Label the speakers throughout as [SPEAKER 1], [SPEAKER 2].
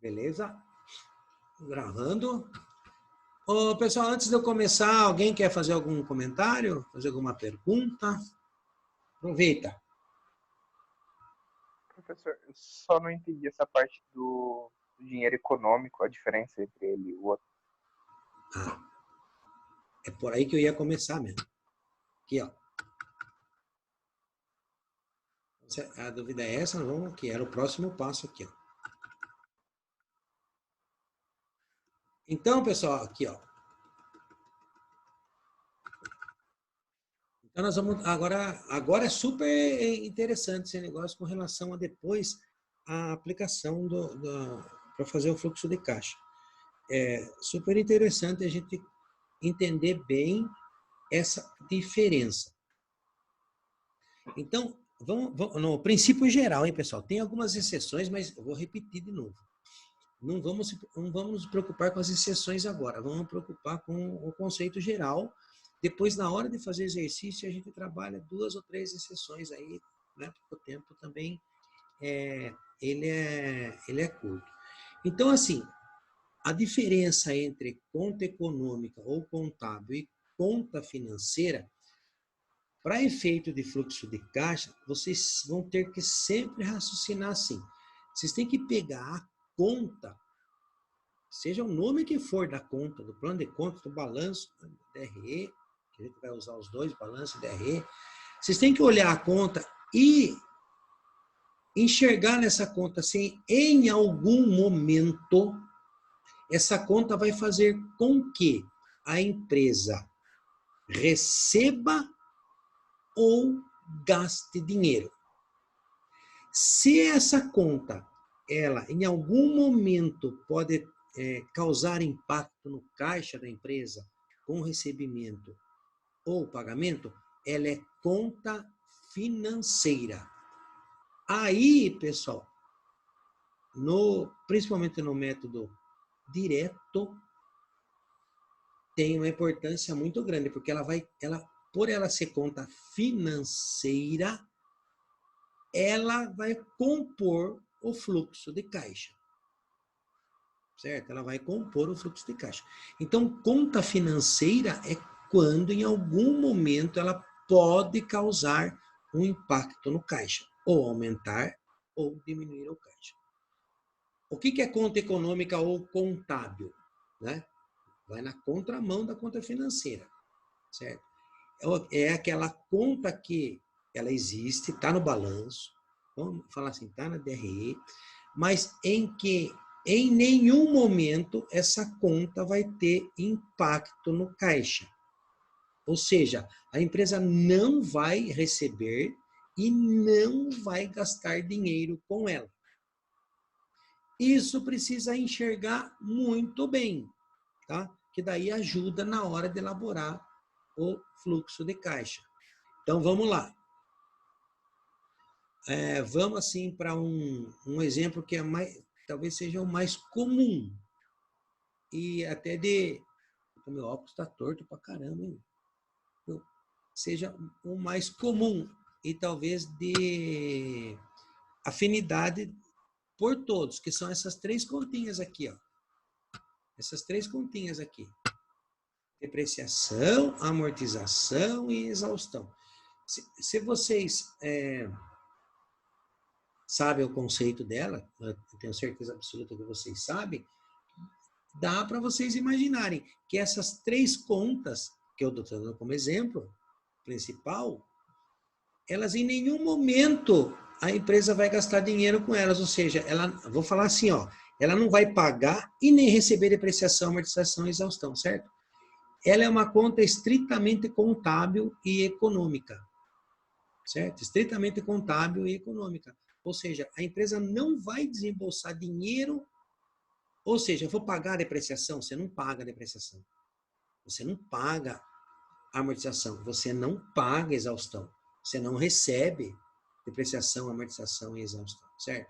[SPEAKER 1] Beleza? Gravando. Ô, pessoal, antes de eu começar, alguém quer fazer algum comentário? Fazer alguma pergunta? Aproveita.
[SPEAKER 2] Professor, eu só não entendi essa parte do dinheiro econômico, a diferença entre ele e o outro.
[SPEAKER 1] Ah, é por aí que eu ia começar mesmo. Aqui, ó. A dúvida é essa, vamos aqui. Era o próximo passo aqui, ó. Então, pessoal, aqui, ó. Então, nós vamos agora é super interessante esse negócio com relação a depois a aplicação para fazer o fluxo de caixa. É super interessante a gente entender bem essa diferença. Então, vamos no princípio geral, hein, pessoal? Tem algumas exceções, mas eu vou repetir de novo. Não vamos nos preocupar com as exceções agora, vamos nos preocupar com o conceito geral. Depois, na hora de fazer exercício, a gente trabalha 2 ou 3 exceções aí, né? Porque o tempo também ele é curto. Então, assim, a diferença entre conta econômica ou contábil e conta financeira, para efeito de fluxo de caixa, vocês vão ter que sempre raciocinar assim. Vocês têm que pegar a conta, seja o nome que for da conta, do plano de conta, do balanço, do DRE, que a gente vai usar os dois, balanço e DRE. Vocês têm que olhar a conta e enxergar nessa conta se em algum momento essa conta vai fazer com que a empresa receba ou gaste dinheiro. Se essa conta, ela em algum momento pode causar impacto no caixa da empresa com recebimento ou pagamento, ela é conta financeira. Aí, pessoal, principalmente no método direto, tem uma importância muito grande, porque por ela ser conta financeira, ela vai compor o fluxo de caixa. Certo? Ela vai compor o fluxo de caixa. Então, conta financeira é quando, em algum momento, ela pode causar um impacto no caixa, ou aumentar ou diminuir o caixa. O que é conta econômica ou contábil? Né? Vai na contramão da conta financeira, certo? É aquela conta que ela existe, está no balanço, vamos falar assim, está na DRE, mas em que em nenhum momento essa conta vai ter impacto no caixa. Ou seja, a empresa não vai receber e não vai gastar dinheiro com ela. Isso precisa enxergar muito bem, tá? Que daí ajuda na hora de elaborar o fluxo de caixa. Então, vamos lá. Vamos, assim, para um exemplo que talvez seja o mais comum. E até o meu óculos está torto pra caramba, hein? Seja o mais comum e talvez de afinidade por todos, que são essas 3 continhas aqui, ó. Essas 3 continhas aqui. Depreciação, amortização e exaustão. Se vocês sabem o conceito dela, eu tenho certeza absoluta que vocês sabem, dá para vocês imaginarem que essas 3 contas, que eu estou dando como exemplo principal, elas em nenhum momento a empresa vai gastar dinheiro com elas, ou seja, vou falar assim, ó, ela não vai pagar e nem receber depreciação, amortização e exaustão, certo? Ela é uma conta estritamente contábil e econômica, certo? Estritamente contábil e econômica. Ou seja, a empresa não vai desembolsar dinheiro, ou seja, eu vou pagar a depreciação, você não paga a depreciação. Você não paga a amortização, você não paga a exaustão, você não recebe depreciação, amortização e exaustão, certo?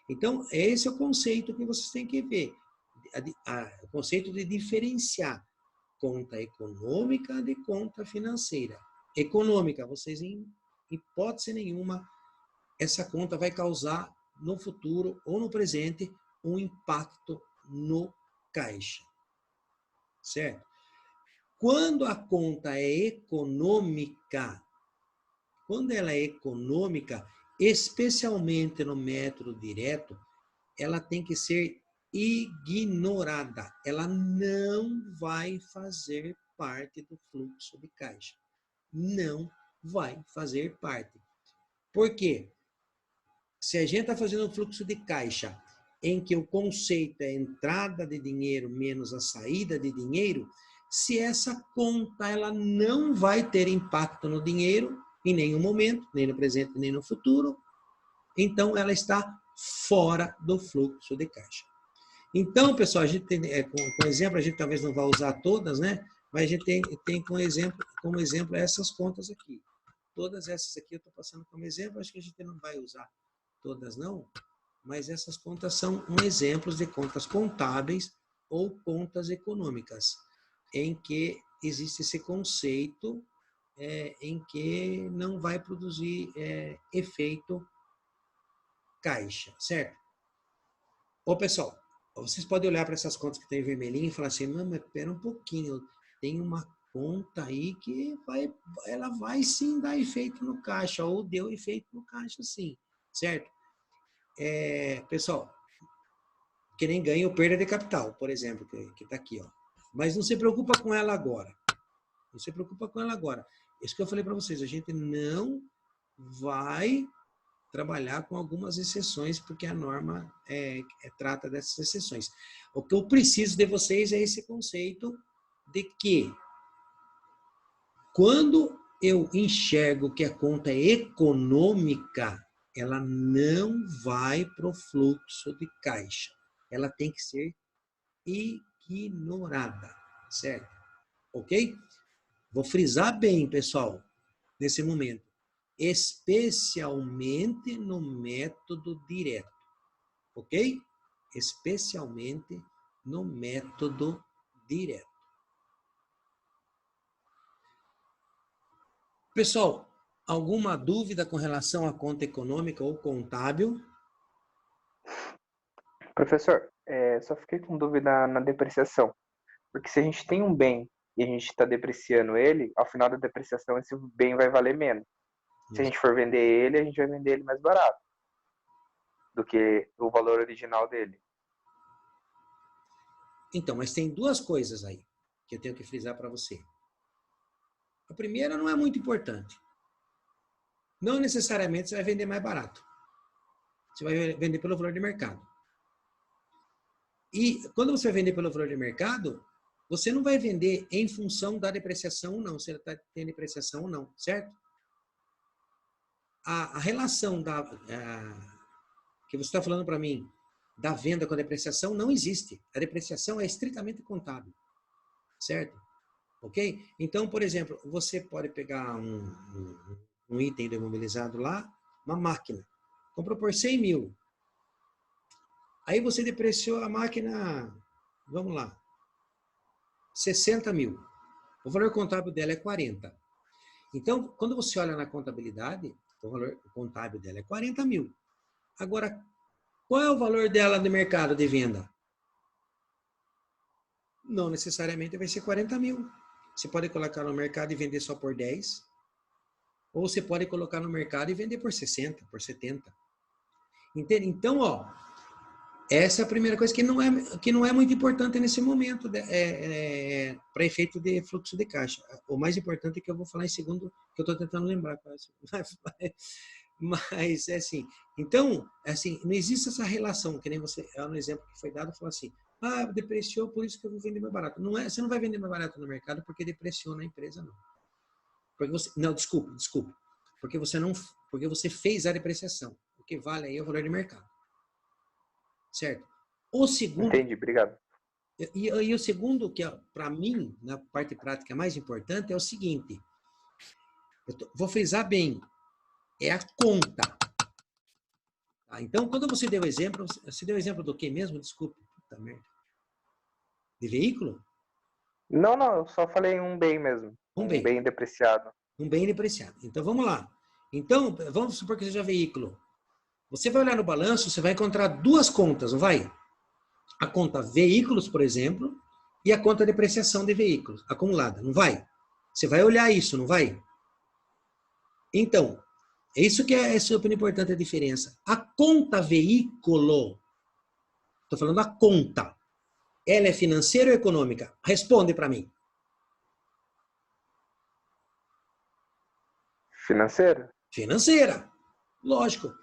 [SPEAKER 1] Então, esse é o conceito que vocês têm que ver, o conceito de diferenciar conta econômica de conta financeira. Econômica, vocês em hipótese nenhuma, essa conta vai causar no futuro ou no presente um impacto no caixa, certo? Quando a conta é econômica, quando ela é econômica, especialmente no método direto, ela tem que ser ignorada. Ela não vai fazer parte do fluxo de caixa. Não vai fazer parte. Por quê? Se a gente está fazendo um fluxo de caixa em que o conceito é a entrada de dinheiro menos a saída de dinheiro, se essa conta ela não vai ter impacto no dinheiro em nenhum momento, nem no presente, nem no futuro, então ela está fora do fluxo de caixa. Então, pessoal, a gente tem, com exemplo, a gente talvez não vá usar todas, né? Mas a gente tem como exemplo essas contas aqui. Todas essas aqui eu estou passando como exemplo, acho que a gente não vai usar todas não, mas essas contas são exemplos de contas contábeis ou contas econômicas, em que existe esse conceito em que não vai produzir efeito caixa, certo? Ô, pessoal, vocês podem olhar para essas contas que tem vermelhinho e falar assim, não, mas espera um pouquinho, tem uma conta aí que ela vai sim dar efeito no caixa, ou deu efeito no caixa sim, certo? Pessoal, que nem ganho ou perda de capital, por exemplo, que está aqui, ó. Mas não se preocupa com ela agora. Não se preocupa com ela agora. Isso que eu falei para vocês, a gente não vai trabalhar com algumas exceções, porque a norma trata dessas exceções. O que eu preciso de vocês é esse conceito de que quando eu enxergo que a conta é econômica, ela não vai para o fluxo de caixa. Ela tem que ser ignorada, certo? Ok? Vou frisar bem, pessoal, nesse momento. Especialmente no método direto. Ok? Especialmente no método direto. Pessoal, alguma dúvida com relação à conta econômica ou contábil?
[SPEAKER 2] Professor, só fiquei com dúvida na depreciação. Porque se a gente tem um bem e a gente está depreciando ele, ao final da depreciação esse bem vai valer menos. Se a gente for vender ele, a gente vai vender ele mais barato do que o valor original dele.
[SPEAKER 1] Então, mas tem duas coisas aí que eu tenho que frisar para você. A primeira não é muito importante. Não necessariamente você vai vender mais barato. Você vai vender pelo valor de mercado. E quando você vai vender pelo valor de mercado, você não vai vender em função da depreciação ou não, se ela está tendo depreciação ou não, certo? A relação que você está falando para mim da venda com a depreciação não existe. A depreciação é estritamente contábil, certo? Ok? Então, por exemplo, você pode pegar um item do imobilizado lá, uma máquina, comprou por 100 mil. Aí você depreciou a máquina, vamos lá, 60 mil. O valor contábil dela é 40. Então, quando você olha na contabilidade, o valor contábil dela é 40 mil. Agora, qual é o valor dela de mercado de venda? Não necessariamente vai ser 40 mil. Você pode colocar no mercado e vender só por 10. Ou você pode colocar no mercado e vender por 60, por 70. Entende? Então, ó, essa é a primeira coisa que não é muito importante nesse momento para efeito de fluxo de caixa. O mais importante é que eu vou falar em segundo, que eu estou tentando lembrar. Mas, é assim, então, assim, não existe essa relação, que nem você, no exemplo que foi dado, falou assim, depreciou, por isso que eu vou vender mais barato. Não é, você não vai vender mais barato no mercado porque depreciou na empresa, não. Porque você, não, desculpe. Porque você fez a depreciação. O que vale aí é o valor de mercado. Certo? O segundo...
[SPEAKER 2] Entendi, obrigado.
[SPEAKER 1] E o segundo, que para mim, na parte prática mais importante, é o seguinte. Vou frisar bem. É a conta. Tá? Então, quando você deu exemplo, você deu exemplo do que mesmo? Desculpe. Puta merda. De veículo?
[SPEAKER 2] Não, eu só falei um bem mesmo.
[SPEAKER 1] Um
[SPEAKER 2] bem depreciado.
[SPEAKER 1] Um bem depreciado. Então, vamos lá. Então, vamos supor que seja veículo. Você vai olhar no balanço, você vai encontrar duas contas, não vai? a conta veículos, por exemplo, e a conta depreciação de veículos acumulada. Não vai? Você vai olhar isso, não vai? Então, é isso que é super importante a diferença. A conta veículo, estou falando da conta, ela é financeira ou econômica? Responde para mim.
[SPEAKER 2] Financeira?
[SPEAKER 1] Financeira. Lógico.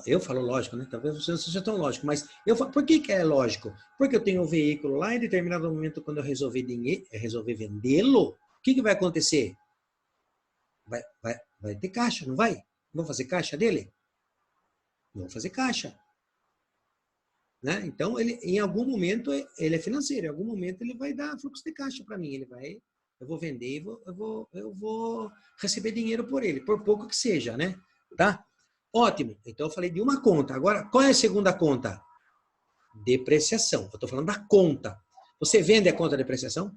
[SPEAKER 1] Eu falo lógico, né? Talvez você não seja tão lógico, mas por que é lógico? Porque eu tenho um veículo lá, em determinado momento, quando eu resolver vendê-lo, o que vai acontecer? Vai ter caixa, não vai? Vou fazer caixa dele? Vou fazer caixa. Né? Então, ele, em algum momento, ele é financeiro, em algum momento ele vai dar fluxo de caixa para mim, eu vou vender e eu vou receber dinheiro por ele, por pouco que seja, né? Tá? Ótimo. Então, eu falei de uma conta. Agora, qual é a segunda conta? Depreciação. Eu estou falando da conta. Você vende a conta de depreciação?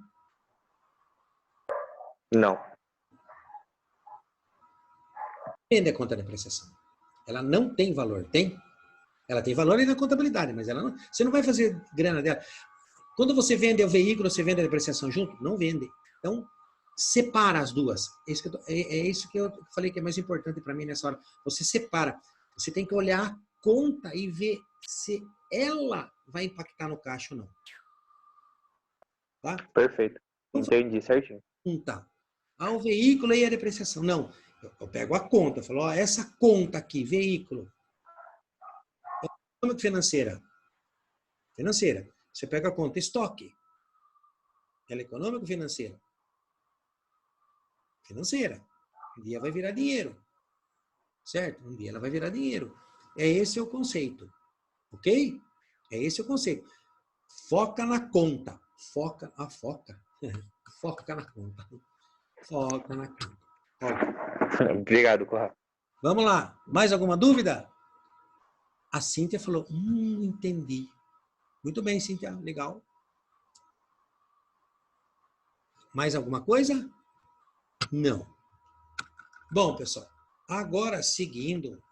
[SPEAKER 2] Não.
[SPEAKER 1] Vende a conta de depreciação. Ela não tem valor, tem? Ela tem valor na contabilidade, mas ela não, você não vai fazer grana dela. Quando você vende o veículo, você vende a depreciação junto? Não vende. Então, separa as duas. É isso que eu falei que é mais importante para mim nessa hora. Você separa. Você tem que olhar a conta e ver se ela vai impactar no caixa ou não. Tá?
[SPEAKER 2] Perfeito.
[SPEAKER 1] Vamos
[SPEAKER 2] Entendi certinho.
[SPEAKER 1] contar. O veículo e a depreciação. Não. Eu pego a conta. Eu falo, ó, essa conta aqui, veículo, financeira. Financeira. Você pega a conta estoque. Ela é econômica ou financeira? Financeira. Um dia vai virar dinheiro. Certo? Um dia ela vai virar dinheiro. Esse o conceito. Ok? É esse o conceito. Foca na conta. Foca. Foca na conta. Foca na conta. Foca.
[SPEAKER 2] Obrigado, Corra.
[SPEAKER 1] Vamos lá. Mais alguma dúvida? A Cíntia falou, entendi. Muito bem, Cíntia. Legal. Mais alguma coisa? Não. Bom, pessoal. Agora, seguindo.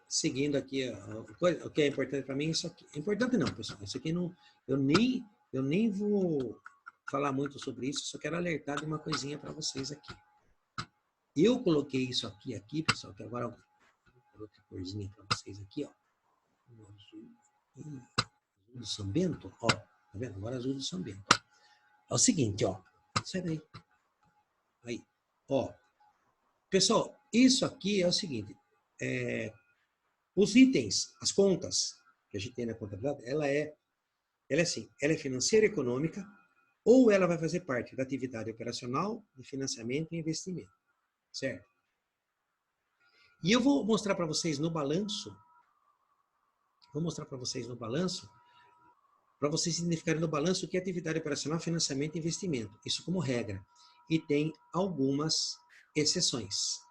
[SPEAKER 1] Seguindo aqui, o que é importante para mim, isso aqui. Importante não, pessoal. Isso aqui não, eu nem vou falar muito sobre isso, só quero alertar de uma coisinha para vocês aqui. Eu coloquei isso aqui, pessoal, que agora eu coloquei corzinha para vocês aqui, ó. Azul do São Bento, ó. Tá vendo? Agora azul do São Bento. É o seguinte, ó. Sai daí. Aí, ó. Pessoal, isso aqui é o seguinte. Os itens, as contas que a gente tem na contabilidade, ela é assim, ela é financeira e econômica, ou ela vai fazer parte da atividade operacional de financiamento e investimento, certo? E eu vou mostrar para vocês no balanço, para vocês identificarem no balanço o que é atividade operacional, financiamento e investimento, isso como regra. E tem algumas exceções.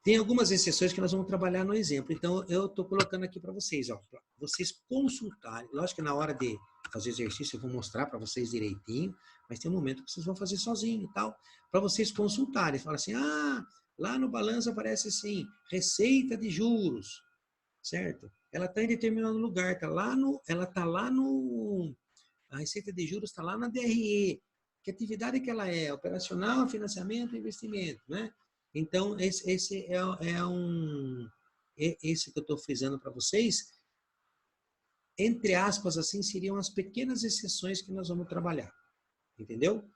[SPEAKER 1] Tem algumas exceções que nós vamos trabalhar no exemplo. Então, eu estou colocando aqui para vocês, ó, para vocês consultarem. Lógico que na hora de fazer exercício eu vou mostrar para vocês direitinho, mas tem um momento que vocês vão fazer sozinho e tal, para vocês consultarem. Fala assim, lá no balanço aparece assim, receita de juros, certo? Ela está em determinado lugar, a receita de juros está lá na DRE. Que atividade que ela é? Operacional, financiamento e investimento, né? Então, esse que eu estou frisando para vocês, entre aspas, assim, seriam as pequenas exceções que nós vamos trabalhar, entendeu?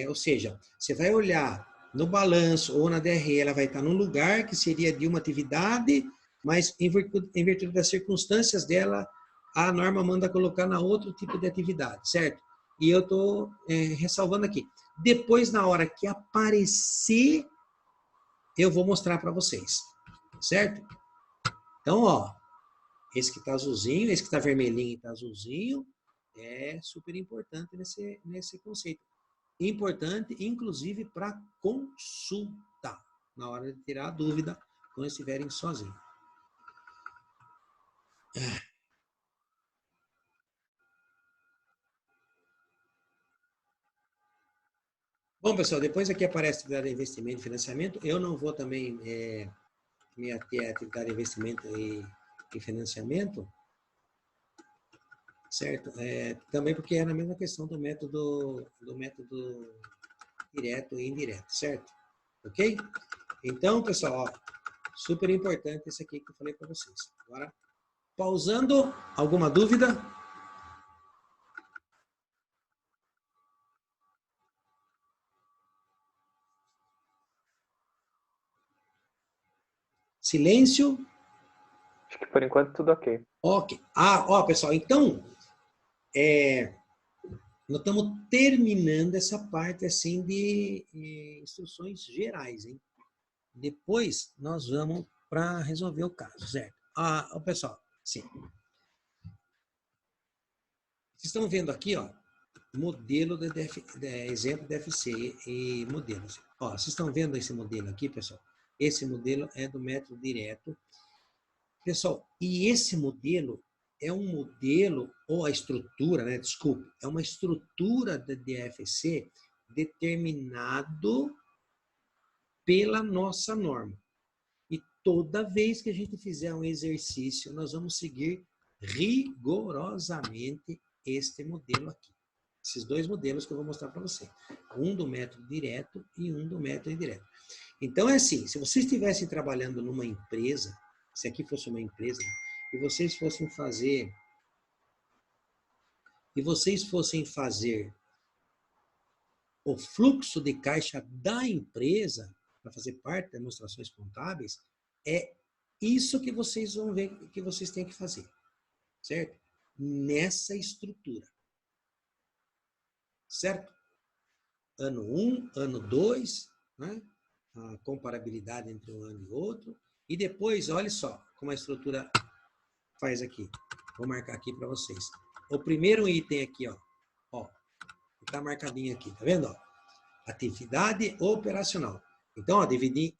[SPEAKER 1] Ou seja, você vai olhar no balanço ou na DRE, ela vai estar num lugar que seria de uma atividade, mas em virtude das circunstâncias dela, a norma manda colocar na outro tipo de atividade, certo? E eu estou ressalvando aqui. Depois, na hora que aparecer, eu vou mostrar para vocês, certo? Então, ó, esse que está azulzinho, esse que está vermelhinho e está azulzinho, é super importante nesse conceito. Importante, inclusive, para consulta, na hora de tirar a dúvida, quando estiverem sozinhos. Bom, pessoal, depois aqui aparece a atividade de investimento e financiamento. Eu não vou também me ater à atividade de investimento e financiamento, certo? Também porque é na mesma questão do método direto e indireto, certo? Ok? Então, pessoal, ó, super importante esse aqui que eu falei para vocês. Agora, pausando, alguma dúvida? Silêncio.
[SPEAKER 2] Acho que por enquanto tudo ok.
[SPEAKER 1] Ok. Ó, pessoal, então, nós estamos terminando essa parte assim de instruções gerais, hein? Depois nós vamos para resolver o caso, certo? Ó, pessoal, sim. Vocês estão vendo aqui, ó, modelo exemplo de DFC e modelos. Ó, vocês estão vendo esse modelo aqui, pessoal? Esse modelo é do método direto. Pessoal, e esse modelo é um modelo, ou a estrutura, né? Desculpe, é uma estrutura da DFC determinado pela nossa norma. E toda vez que a gente fizer um exercício, nós vamos seguir rigorosamente este modelo aqui. Esses dois modelos que eu vou mostrar para você. Um do método direto e um do método indireto. Então, é assim, se vocês estivessem trabalhando numa empresa, se aqui fosse uma empresa, e vocês fossem fazer o fluxo de caixa da empresa, para fazer parte das demonstrações contábeis, é isso que vocês vão ver que vocês têm que fazer, certo? Nessa estrutura, certo? Ano 1, ano 2, né? A comparabilidade entre um ano e outro, e depois, olha só como a estrutura faz aqui. Vou marcar aqui para vocês. O primeiro item aqui, ó, está marcadinho aqui, tá vendo? Ó? Atividade operacional. Então, ó, dividir,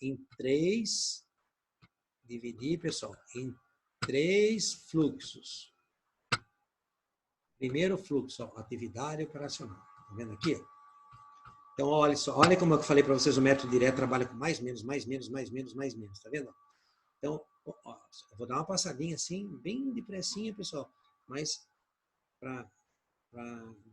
[SPEAKER 1] pessoal, em 3 fluxos. Primeiro fluxo, ó, atividade operacional. Tá vendo aqui? Então, olha só, olha como eu falei para vocês, o método direto trabalha com mais, menos, mais, menos, mais, menos, mais, menos, tá vendo? Então, ó, eu vou dar uma passadinha assim, bem depressinha, pessoal, mas para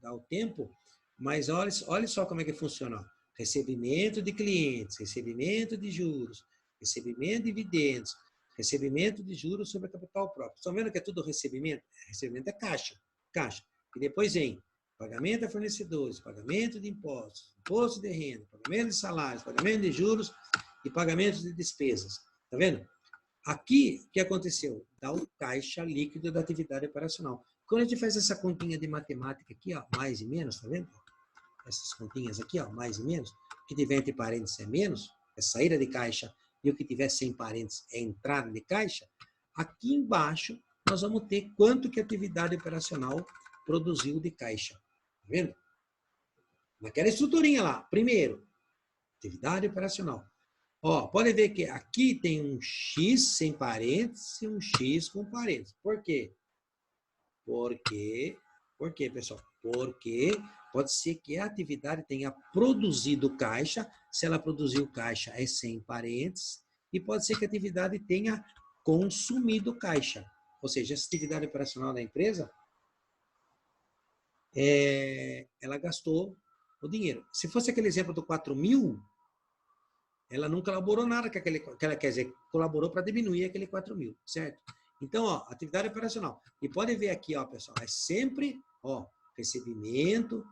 [SPEAKER 1] dar o tempo, mas olha só como é que funciona. Ó. Recebimento de clientes, recebimento de juros, recebimento de dividendos, recebimento de juros sobre capital próprio. Estão vendo que é tudo recebimento? Recebimento é caixa. Caixa. E depois vem pagamento a fornecedores, pagamento de impostos, imposto de renda, pagamento de salários, pagamento de juros e pagamento de despesas. Está vendo? Aqui, o que aconteceu? Dá o caixa líquido da atividade operacional. Quando a gente faz essa continha de matemática aqui, ó, mais e menos, tá vendo? Essas continhas aqui, ó, mais e menos. O que tiver entre parênteses é menos, é saída de caixa, e o que tiver sem parênteses é entrada de caixa. Aqui embaixo, nós vamos ter quanto que a atividade operacional produziu de caixa. Tá vendo? Naquela estruturinha lá. Primeiro, atividade operacional. Ó, pode ver que aqui tem um X sem parênteses e um X com parênteses. Por quê? Por quê, pessoal? Porque pode ser que a atividade tenha produzido caixa. Se ela produziu caixa, é sem parênteses. E pode ser que a atividade tenha consumido caixa. Ou seja, essa atividade operacional da empresa, ela gastou o dinheiro. Se fosse aquele exemplo do 4.000, ela não colaborou nada com aquele, quer dizer, colaborou para diminuir aquele 4.000, certo? Então, ó, atividade operacional. E pode ver aqui, ó, pessoal, é sempre, ó, recebimento,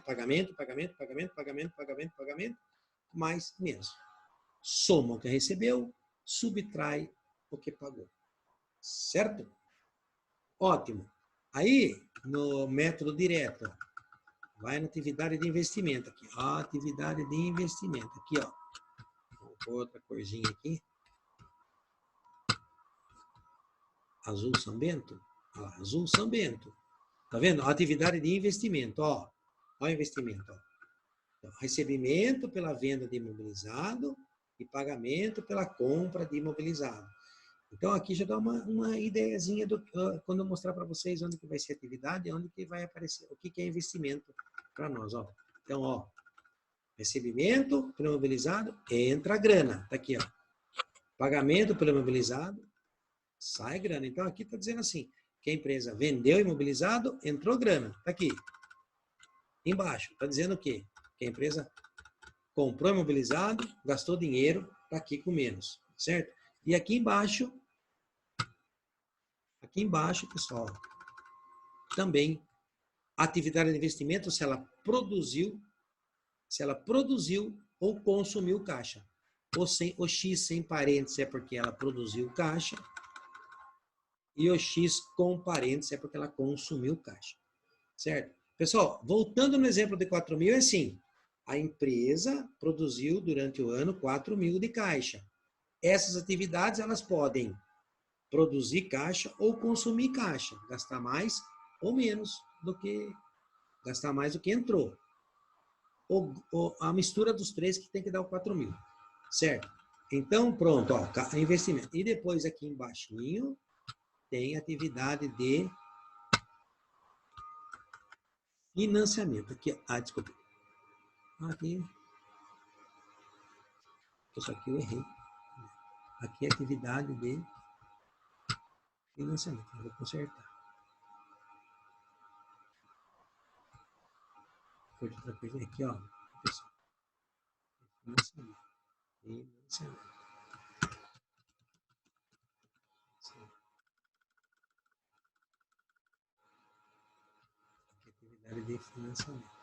[SPEAKER 1] pagamento, mais menos. Soma o que recebeu, subtrai o que pagou. Certo? Ótimo. Aí, no método direto, vai na atividade de investimento aqui. Ó, atividade de investimento. Aqui, ó. Vou pôr outra corzinha aqui. Azul São Bento. Ó, azul São Bento. Tá vendo? Atividade de investimento, ó. Ó o investimento, ó. Então, recebimento pela venda de imobilizado e pagamento pela compra de imobilizado. Então, aqui já dá uma ideiazinha quando eu mostrar para vocês onde que vai ser a atividade, onde que vai aparecer, o que que é investimento para nós. Ó. Então, ó, recebimento pelo imobilizado, entra a grana. Tá aqui, ó. Pagamento pelo imobilizado, sai grana. Então, aqui está dizendo assim, que a empresa vendeu imobilizado, entrou grana. Tá aqui. Embaixo, está dizendo o quê? Que a empresa comprou imobilizado, gastou dinheiro, tá aqui com menos, certo? E aqui embaixo, pessoal, também atividade de investimento, se ela produziu ou consumiu caixa. O X sem parênteses é porque ela produziu caixa e o X com parênteses é porque ela consumiu caixa, certo? Pessoal, voltando no exemplo de 4.000, é assim, a empresa produziu durante o ano 4.000 de caixa. Essas atividades, elas podem produzir caixa ou consumir caixa, gastar mais ou menos do que gastar mais do que entrou. Ou a mistura dos três que tem que dar o 4.000, certo? Então, pronto, ó, investimento. E depois aqui embaixo tem atividade de financiamento. Aqui, desculpa. Aqui, isso aqui eu errei. Aqui é atividade de financiamento. Eu vou consertar. Foi de outra coisa aqui, ó. Pessoal. Financiamento. Financiamento. Atividade de financiamento.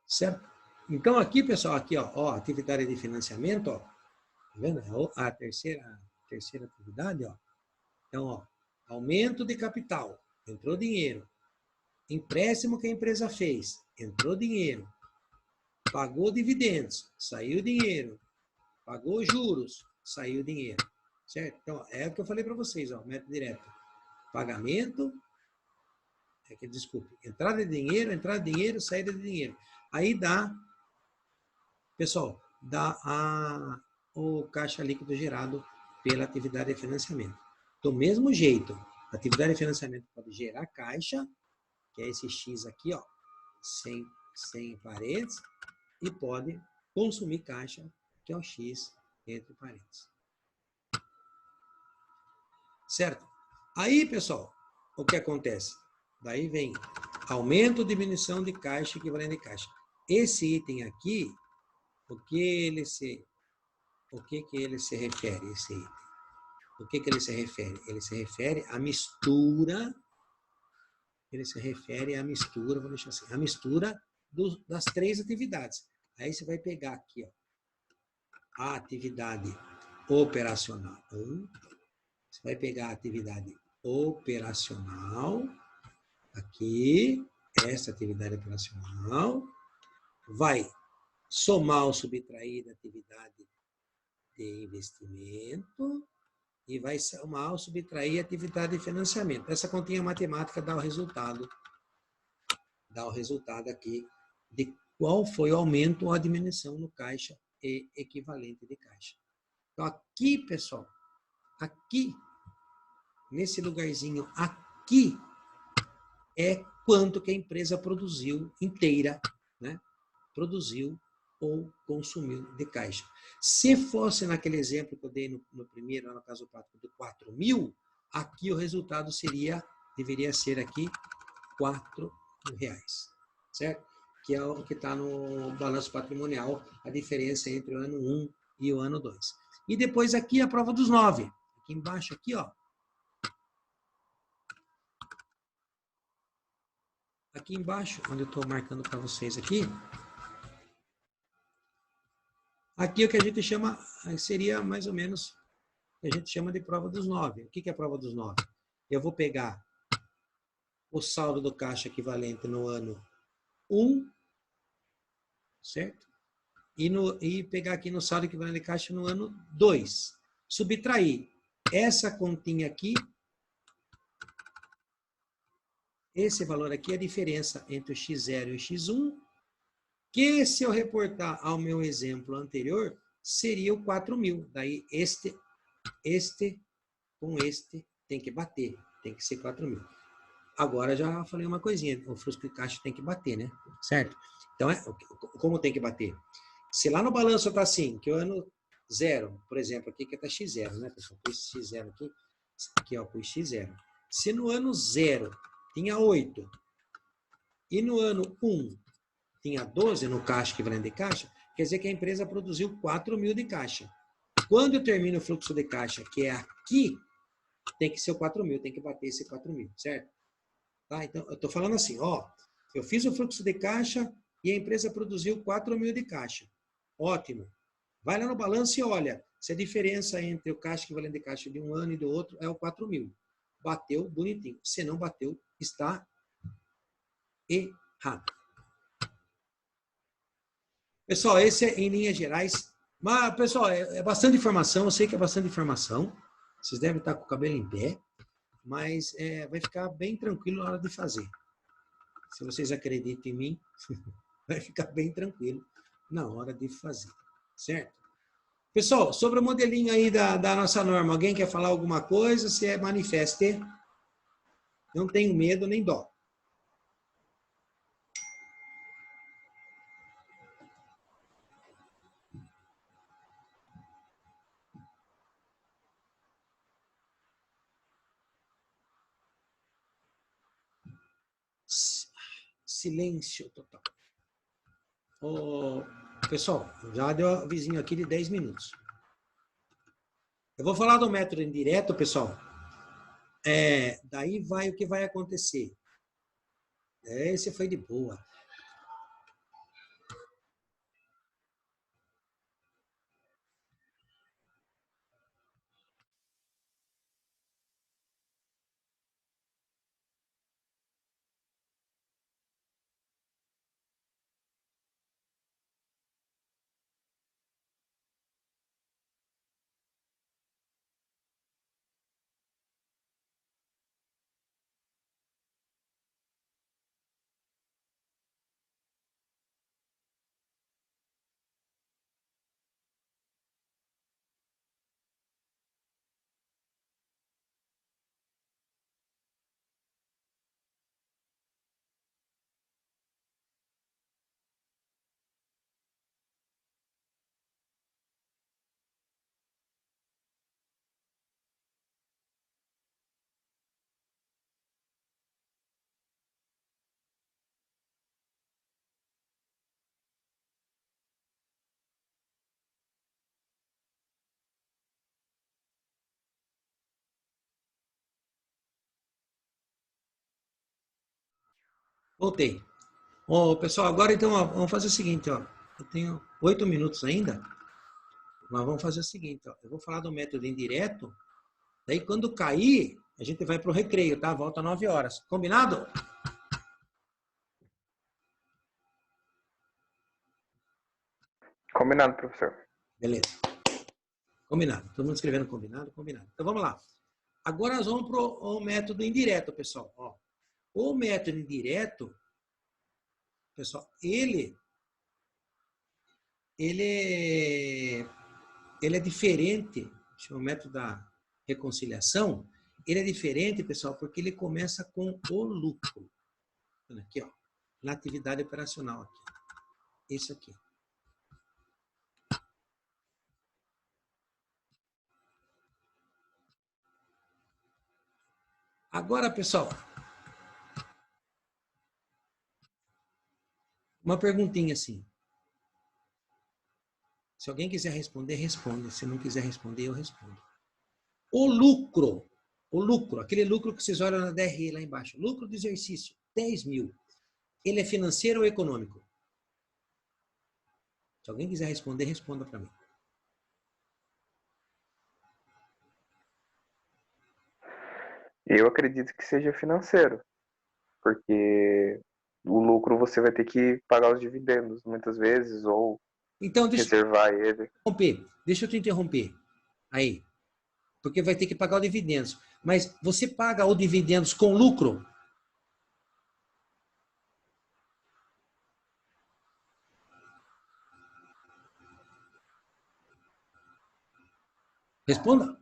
[SPEAKER 1] Certo? Então, aqui, pessoal, aqui, ó, atividade de financiamento, ó. Tá vendo? A terceira atividade, ó. Então, ó, aumento de capital, entrou dinheiro. Empréstimo que a empresa fez, entrou dinheiro. Pagou dividendos, saiu dinheiro. Pagou juros, saiu dinheiro. Certo? Então, é o que eu falei para vocês, ó, método direto. Pagamento, desculpe, entrada de dinheiro, saída de dinheiro. Aí dá, pessoal, dá o caixa líquido gerado pela atividade de financiamento. Do mesmo jeito, a atividade de financiamento pode gerar caixa, que é esse X aqui, ó, sem parênteses, e pode consumir caixa, que é o X entre parênteses. Certo? Aí, pessoal, o que acontece? Daí vem aumento ou diminuição de caixa, equivalente de caixa. Esse item aqui, o que ele se refere, esse item? O que ele se refere? Ele se refere à mistura, vou deixar assim, a mistura das três atividades. Aí você vai pegar aqui, ó, a atividade operacional. Você vai pegar a atividade operacional, aqui, essa atividade operacional, vai somar ou subtrair da atividade de investimento e vai somar ou subtrair a atividade de financiamento. Essa continha matemática dá o resultado aqui de qual foi o aumento ou a diminuição no caixa e equivalente de caixa. Então, aqui, pessoal, aqui, nesse lugarzinho aqui, é quanto que a empresa produziu inteira, né? Produziu ou consumiu de caixa. Se fosse naquele exemplo que eu dei no primeiro, no caso prático, do 4.000, aqui o resultado deveria ser aqui R$4.000, certo? Que é o que está no balanço patrimonial, a diferença entre o ano 1 e o ano 2. E depois aqui a prova dos 9. Aqui embaixo, aqui, ó. Aqui embaixo, onde eu estou marcando para vocês aqui, aqui o que a gente chama, seria mais ou menos, o que a gente chama de prova dos 9. O que é a prova dos 9? Eu vou pegar o saldo do caixa equivalente no ano 1, certo? E pegar aqui no saldo equivalente de caixa no ano 2. Subtrair essa continha aqui, esse valor aqui é a diferença entre o X0 e o X1, que se eu reportar ao meu exemplo anterior, seria o 4.000. Daí, este este com este tem que bater, tem que ser 4.000. Agora já falei uma coisinha, o fluxo de caixa tem que bater, né? Certo? Então, como tem que bater? Se lá no balanço está assim, que o ano zero, por exemplo, aqui que está x0, né, pessoal? Pus x0 aqui, ó, pus x0. Se no ano zero tinha 8 e no ano 1 tinha 12 no caixa, equivalente de caixa, quer dizer que a empresa produziu 4.000 de caixa. Quando eu termino o fluxo de caixa, que é aqui, tem que ser o 4.000, tem que bater esse 4.000, certo? Tá? Então, eu estou falando assim, ó, eu fiz o fluxo de caixa e a empresa produziu 4.000 de caixa. Ótimo. Vai lá no balanço e olha se a diferença entre o caixa equivalente de caixa de um ano e do outro é o 4.000. Bateu, bonitinho. Se não bateu, está errado. Pessoal, esse é em linhas gerais. Mas, pessoal, é bastante informação. Eu sei que é bastante informação. Vocês devem estar com o cabelo em pé. Mas vai ficar bem tranquilo na hora de fazer. Se vocês acreditam em mim, vai ficar bem tranquilo na hora de fazer. Certo? Pessoal, sobre o modelinho aí da nossa norma, alguém quer falar alguma coisa? Se manifeste. Não tenho medo nem dó. Silêncio total. Pessoal, já deu avisinho aqui de 10 minutos. Eu vou falar do método indireto, pessoal. Daí vai o que vai acontecer. Esse foi de boa. Voltei. Pessoal, agora então, ó, vamos fazer o seguinte, ó. Eu tenho 8 minutos ainda, mas vamos fazer o seguinte, ó. Eu vou falar do método indireto, daí quando cair, a gente vai para o recreio, tá? Volta 9 horas. Combinado?
[SPEAKER 2] Combinado, professor.
[SPEAKER 1] Beleza. Combinado. Todo mundo escrevendo combinado? Combinado. Então vamos lá. Agora nós vamos para o método indireto, pessoal. Ó, o método indireto, pessoal, ele é diferente, chama o método da reconciliação, ele é diferente, pessoal, porque ele começa com o lucro. Aqui, ó, na atividade operacional aqui. Esse aqui. Agora, pessoal, uma perguntinha assim. Se alguém quiser responder, responde. Se não quiser responder, eu respondo. O lucro, aquele lucro que vocês olham na DRE lá embaixo, lucro do exercício, 10.000. Ele é financeiro ou econômico? Se alguém quiser responder, responda para mim.
[SPEAKER 2] Eu acredito que seja financeiro, porque o lucro você vai ter que pagar os dividendos muitas vezes ou
[SPEAKER 1] Então,
[SPEAKER 2] reservar ele.
[SPEAKER 1] deixa eu te interromper. Aí, porque vai ter que pagar o dividendos. Mas você paga o dividendos com lucro? Responda.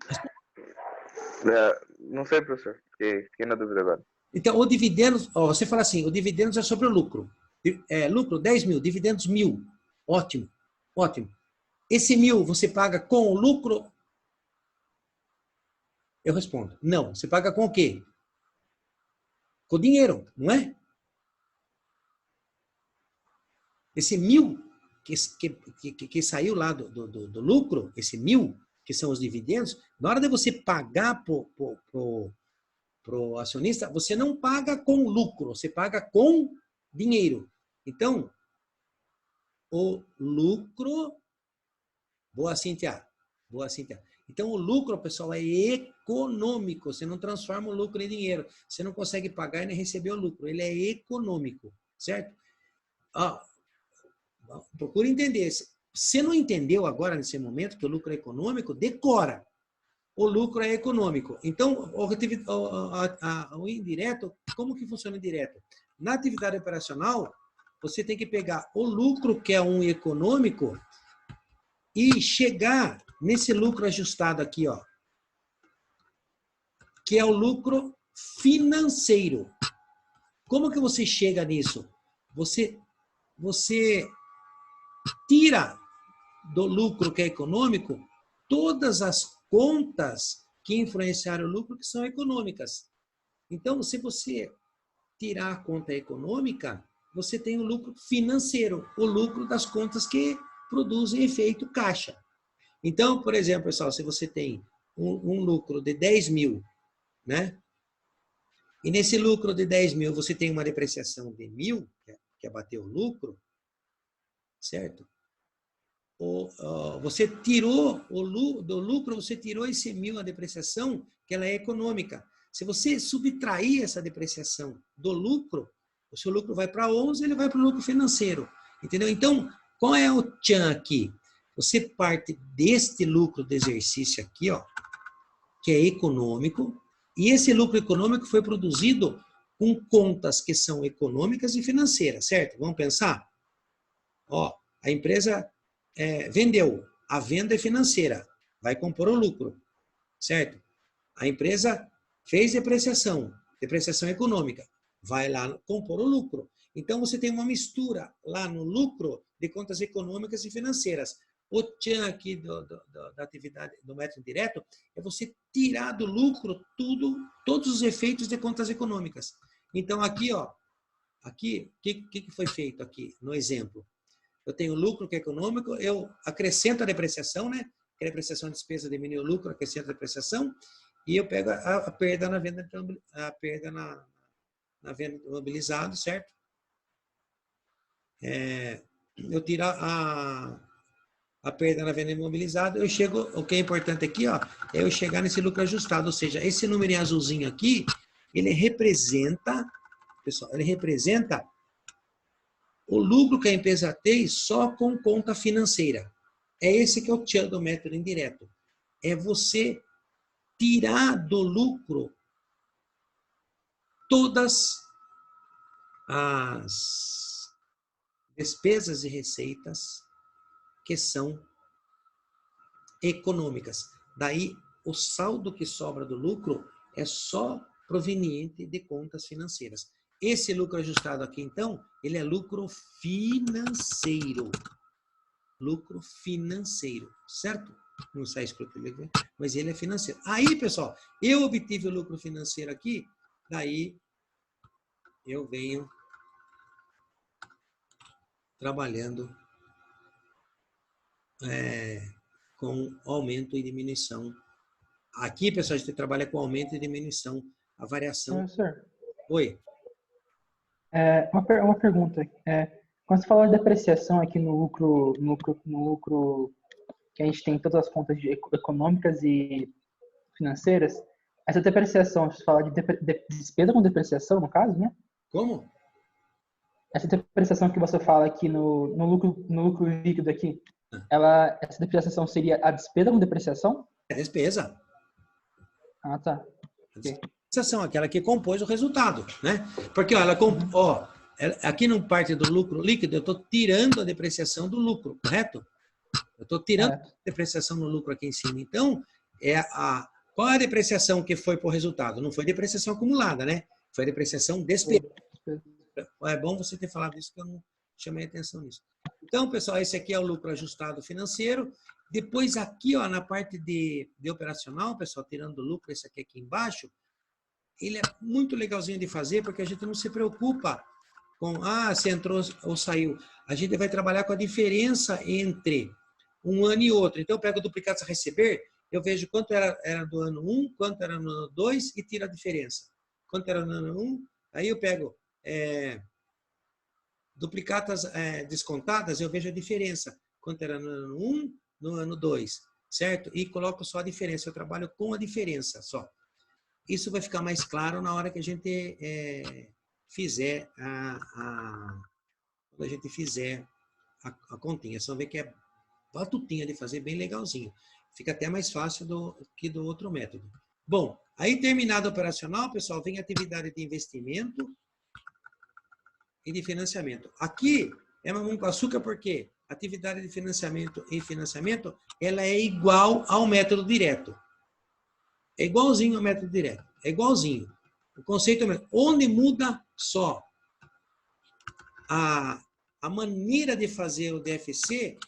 [SPEAKER 2] Não sei, professor. Fiquei na dúvida agora.
[SPEAKER 1] Então, o dividendos, ó, você fala assim, o dividendos é sobre o lucro. Lucro 10 mil, dividendos 1.000. Ótimo, ótimo. Esse 1.000 você paga com o lucro? Eu respondo, não. Você paga com o quê? Com dinheiro, não é? Esse 1.000 que saiu lá do lucro, esse 1.000, que são os dividendos, na hora de você pagar pro acionista, você não paga com lucro, você paga com dinheiro. Então, o lucro... Boa, Cíntia. Boa, Cíntia. Então, o lucro, pessoal, é econômico. Você não transforma o lucro em dinheiro. Você não consegue pagar e nem receber o lucro. Ele é econômico, certo? Procure entender. Se você não entendeu agora, nesse momento, que o lucro é econômico, decora. O lucro é econômico. Então, o indireto, como que funciona o indireto? Na atividade operacional, você tem que pegar o lucro, que é um econômico, e chegar nesse lucro ajustado aqui, ó, que é o lucro financeiro. Como que você chega nisso? Você tira do lucro que é econômico todas as contas que influenciaram o lucro que são econômicas. Então, se você tirar a conta econômica, você tem o lucro financeiro, o lucro das contas que produzem efeito caixa. Então, por exemplo, pessoal, se você tem um lucro de 10 mil, né? E nesse lucro de 10 mil você tem uma depreciação de 1.000, que é bater o lucro, certo? Você tirou do lucro, você tirou esse 1.000 a depreciação, que ela é econômica. Se você subtrair essa depreciação do lucro, o seu lucro vai para 11, ele vai para o lucro financeiro. Entendeu? Então, qual é o tchan aqui? Você parte deste lucro de exercício aqui, ó, que é econômico, e esse lucro econômico foi produzido com contas que são econômicas e financeiras, certo? Vamos pensar? Ó, a empresa vendeu, a venda é financeira, vai compor o lucro, certo? A empresa fez depreciação econômica, vai lá compor o lucro. Então, você tem uma mistura lá no lucro de contas econômicas e financeiras. O tchan aqui da atividade do método direto é você tirar do lucro todos os efeitos de contas econômicas. Então, aqui, ó, aqui, o que foi feito aqui no exemplo? Eu tenho lucro que é econômico, eu acrescento a depreciação, né? A depreciação de despesa diminui o lucro, acrescento a depreciação, e eu pego a perda na venda, na venda do imobilizado, certo? Eu tiro a perda na venda imobilizada, eu chego, o que é importante aqui, ó, é eu chegar nesse lucro ajustado, ou seja, esse número em azulzinho aqui, ele representa, pessoal, ele representa o lucro que a empresa tem só com conta financeira. É esse que é o tchan do método indireto. É você tirar do lucro todas as despesas e receitas que são econômicas. Daí, o saldo que sobra do lucro é só proveniente de contas financeiras. Esse lucro ajustado aqui, então, ele é lucro financeiro. Lucro financeiro, certo? Não sai escrito, mas ele é financeiro. Aí, pessoal, eu obtive o lucro financeiro aqui, daí eu venho trabalhando com aumento e diminuição. Aqui, pessoal, a gente trabalha com aumento e diminuição, a variação.
[SPEAKER 3] Professor,
[SPEAKER 1] Oi.
[SPEAKER 3] uma pergunta. Quando você fala de depreciação aqui no lucro que a gente tem todas as contas econômicas e financeiras, essa depreciação, você fala de despesa com depreciação, no caso, né?
[SPEAKER 1] Como?
[SPEAKER 3] Essa depreciação que você fala aqui no lucro líquido aqui, essa depreciação seria a despesa com depreciação?
[SPEAKER 1] É despesa.
[SPEAKER 3] Ah, tá.
[SPEAKER 1] Okay. Depreciação, aquela que compôs o resultado, né? Porque, ó, aqui no parte do lucro líquido, eu estou tirando a depreciação do lucro, correto? Eu estou tirando a depreciação no lucro aqui em cima. Então, Qual é a depreciação que foi por resultado? Não foi depreciação acumulada, né? Foi depreciação despesa. É bom você ter falado isso, que eu não chamei atenção nisso. Então, pessoal, esse aqui é o lucro ajustado financeiro. Depois aqui, ó, na parte de operacional, pessoal, tirando o lucro, esse aqui embaixo, ele é muito legalzinho de fazer, porque a gente não se preocupa com, se entrou ou saiu. A gente vai trabalhar com a diferença entre um ano e outro. Então, eu pego duplicados a receber, eu vejo quanto era do ano 1, quanto era no ano 2 e tiro a diferença. Quanto era no ano 1, aí eu pego duplicatas descontadas, eu vejo a diferença. Quanto era no ano 1, no ano 2, certo? E coloco só a diferença, eu trabalho com a diferença só. Isso vai ficar mais claro na hora que a gente fizer quando a gente fizer a continha. Só ver que é batutinha de fazer, bem legalzinho. Fica até mais fácil que do outro método. Bom, aí terminado o operacional, pessoal, vem a atividade de investimento e de financiamento. Aqui é mamão com açúcar porque a atividade de financiamento e financiamento, ela é igual ao método direto. É igualzinho ao método direto. É igualzinho. O conceito é mesmo. Onde muda só a maneira de fazer o DFC